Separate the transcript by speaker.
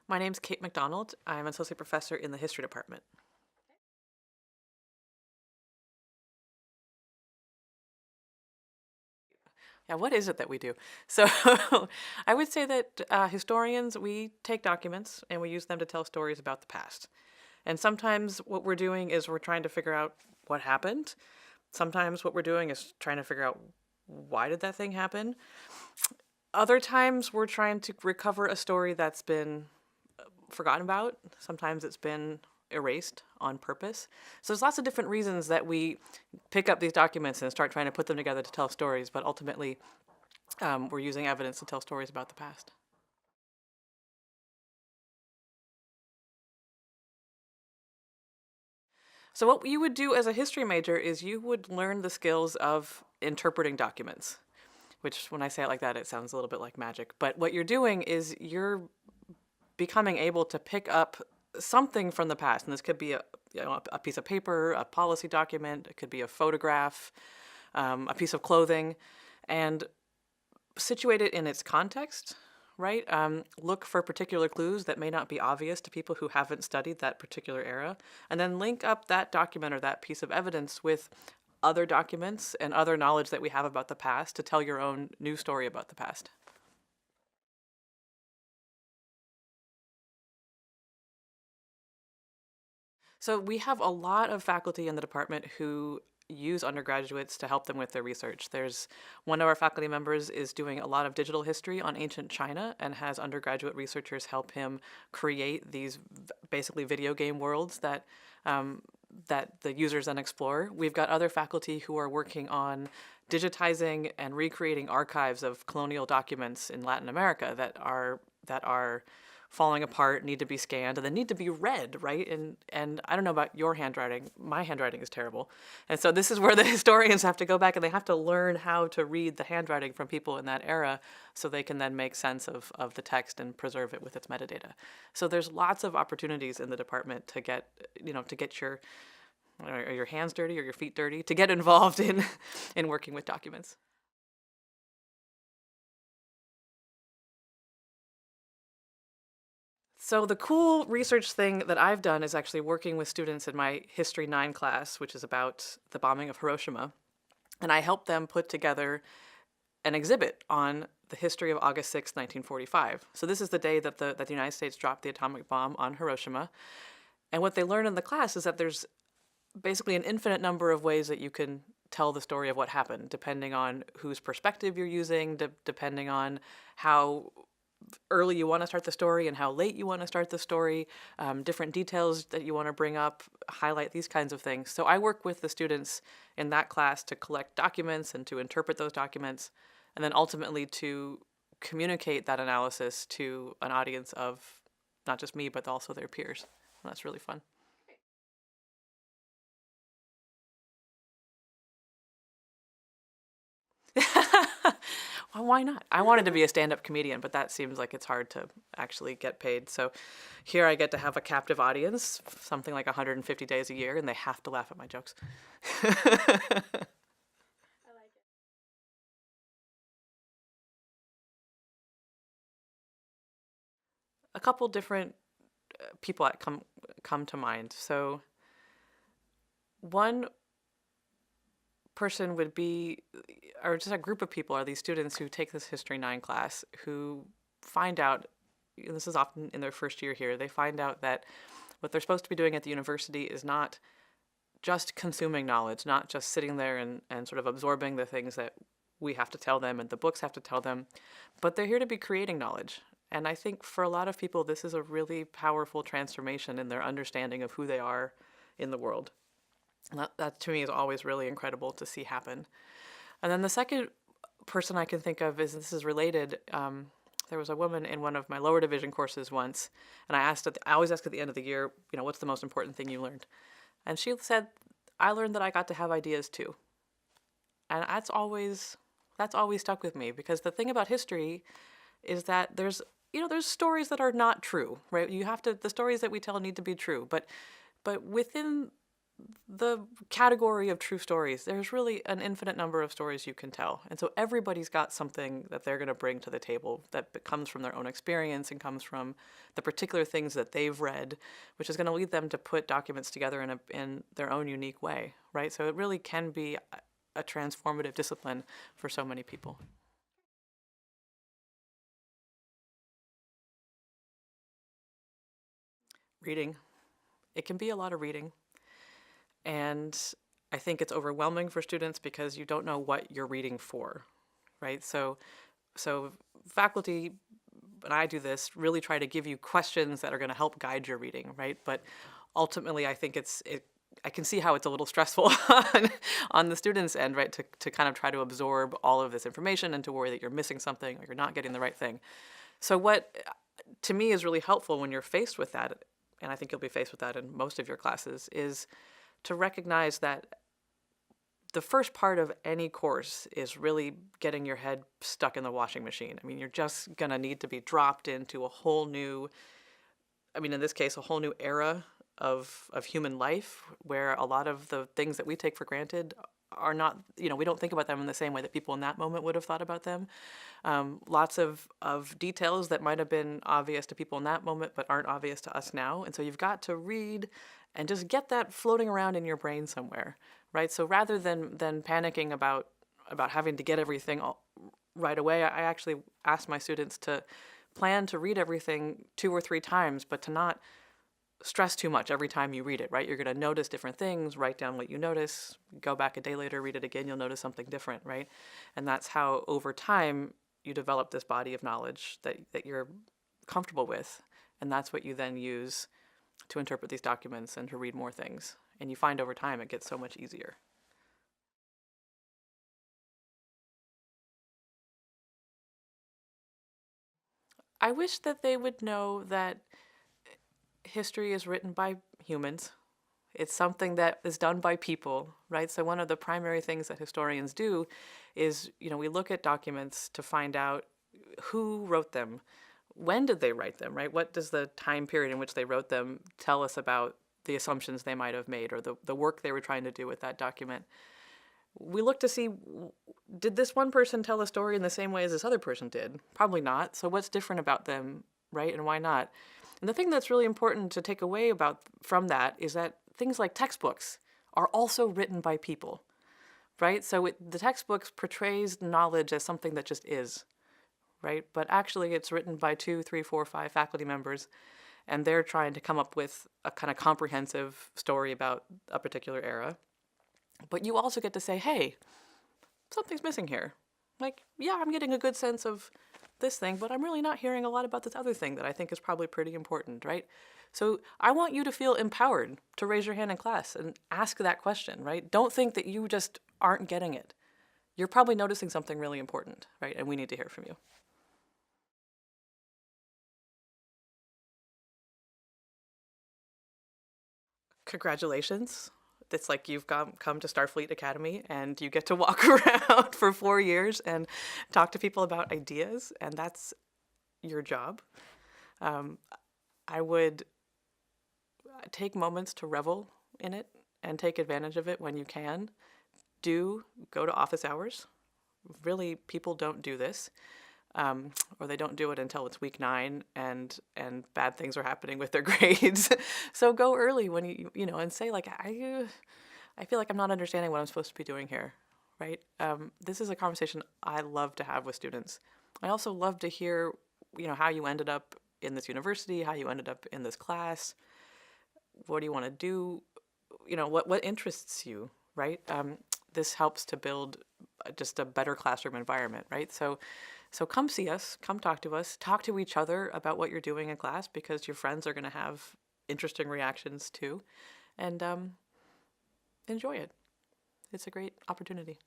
Speaker 1: My name's Kate McDonald. I'm an associate professor in the history department. Yeah, what is it that we do? So I would say that historians, we take documents and we use them to tell stories about the past. And sometimes what we're doing is we're trying to figure out what happened. Sometimes what we're doing is trying to figure out why did that thing happen. Other times we're trying to recover a story that's been forgotten about. Sometimes it's been erased on purpose. So there's lots of different reasons that we pick up these documents and start trying to put them together to tell stories, but ultimately we're using evidence to tell stories about the past. So what you would do as a history major is you would learn the skills of interpreting documents, which when I say it like that, it sounds a little bit like magic. But what you're doing is you're becoming able to pick up something from the past. And this could be a piece of paper, a policy document, it could be a photograph, a piece of clothing, and situate it in its context, right? Look for particular clues that may not be obvious to people who haven't studied that particular era, and then link up that document or that piece of evidence with other documents and other knowledge that we have about the past to tell your own new story about the past. So we have a lot of faculty in the department who use undergraduates to help them with their research. There's one of our faculty members is doing a lot of digital history on ancient China and has undergraduate researchers help him create these basically video game worlds that the users then explore. We've got other faculty who are working on digitizing and recreating archives of colonial documents in Latin America that are falling apart, need to be scanned, and then need to be read, right? And I don't know about your handwriting. My handwriting is terrible. And so this is where the historians have to go back and they have to learn how to read the handwriting from people in that era so they can then make sense of the text and preserve it with its metadata. So there's lots of opportunities in the department to get your hands dirty or your feet dirty, to get involved in working with documents. So the cool research thing that I've done is actually working with students in my History 9 class, which is about the bombing of Hiroshima. And I helped them put together an exhibit on the history of August 6, 1945. So this is the day that the United States dropped the atomic bomb on Hiroshima. And what they learn in the class is that there's basically an infinite number of ways that you can tell the story of what happened, depending on whose perspective you're using, depending on how early you want to start the story and how late you want to start the story, different details that you want to bring up, highlight these kinds of things. So I work with the students in that class to collect documents and to interpret those documents, and then ultimately to communicate that analysis to an audience of not just me, but also their peers. And that's really fun. Well, why not? I wanted to be a stand-up comedian, but that seems like it's hard to actually get paid. So here I get to have a captive audience, something like 150 days a year, and they have to laugh at my jokes. A couple different people that come to mind. So one person would be, or just a group of people, are these students who take this History 9 class who find out, and this is often in their first year here, they find out that what they're supposed to be doing at the university is not just consuming knowledge, not just sitting there and sort of absorbing the things that we have to tell them and the books have to tell them, but they're here to be creating knowledge. And I think for a lot of people, this is a really powerful transformation in their understanding of who they are in the world. And that to me is always really incredible to see happen. And then the second person I can think of is, this is related. There was a woman in one of my lower division courses once, and I always ask at the end of the year, what's the most important thing you learned? And she said, I learned that I got to have ideas too. And that's always stuck with me, because the thing about history is that there's stories that are not true, right? The stories that we tell need to be true, but within the category of true stories, there's really an infinite number of stories you can tell. And so everybody's got something that they're going to bring to the table that comes from their own experience and comes from the particular things that they've read, which is going to lead them to put documents together in their own unique way, right? So it really can be a transformative discipline for so many people. Reading. It can be a lot of reading. And I think it's overwhelming for students because you don't know what you're reading for, right? So faculty, and I do this, really try to give you questions that are going to help guide your reading, right? But ultimately, I think I can see how it's a little stressful on the student's end, right? To kind of try to absorb all of this information and to worry that you're missing something or you're not getting the right thing. So what, to me, is really helpful when you're faced with that, and I think you'll be faced with that in most of your classes, is to recognize that the first part of any course is really getting your head stuck in the washing machine. I mean, you're just going to need to be dropped into a whole new, I mean, in this case, a whole new era of human life where a lot of the things that we take for granted are not, we don't think about them in the same way that people in that moment would have thought about them. Lots of details that might have been obvious to people in that moment but aren't obvious to us now. And so you've got to read and just get that floating around in your brain somewhere, right? So rather than panicking about having to get everything right away, I actually ask my students to plan to read everything 2 or 3 times, but to not stress too much every time you read it, right? You're going to notice different things, write down what you notice, go back a day later, read it again, you'll notice something different, right? And that's how, over time, you develop this body of knowledge that you're comfortable with. And that's what you then use to interpret these documents and to read more things. And you find over time it gets so much easier. I wish that they would know that history is written by humans. It's something that is done by people, right? So one of the primary things that historians do is, we look at documents to find out who wrote them, when did they write them, right? What does the time period in which they wrote them tell us about the assumptions they might have made or the work they were trying to do with that document? We look to see, did this one person tell a story in the same way as this other person did? Probably not. So what's different about them, right? And why not? And the thing that's really important to take away from that is that things like textbooks are also written by people, right? So the textbooks portrays knowledge as something that just is, right? But actually it's written by 2, 3, 4, 5 faculty members, and they're trying to come up with a kind of comprehensive story about a particular era. But you also get to say, hey, something's missing here. Like, yeah, I'm getting a good sense of this thing, but I'm really not hearing a lot about this other thing that I think is probably pretty important, right? So I want you to feel empowered to raise your hand in class and ask that question, right? Don't think that you just aren't getting it. You're probably noticing something really important, right? And we need to hear from you. Congratulations. It's like you've come to Starfleet Academy and you get to walk around for 4 years and talk to people about ideas, and that's your job. Um, I would take moments to revel in it and take advantage of it when you can. Do go to office hours. Really, people don't do this. Or they don't do it until it's week 9 and bad things are happening with their grades. So go early when and say like, I feel like I'm not understanding what I'm supposed to be doing here, right? This is a conversation I love to have with students. I also love to hear, how you ended up in this university, how you ended up in this class. What do you want to do? What interests you, right? This helps to build just a better classroom environment, right? So come see us, come talk to us, talk to each other about what you're doing in class because your friends are going to have interesting reactions too, and enjoy it. It's a great opportunity.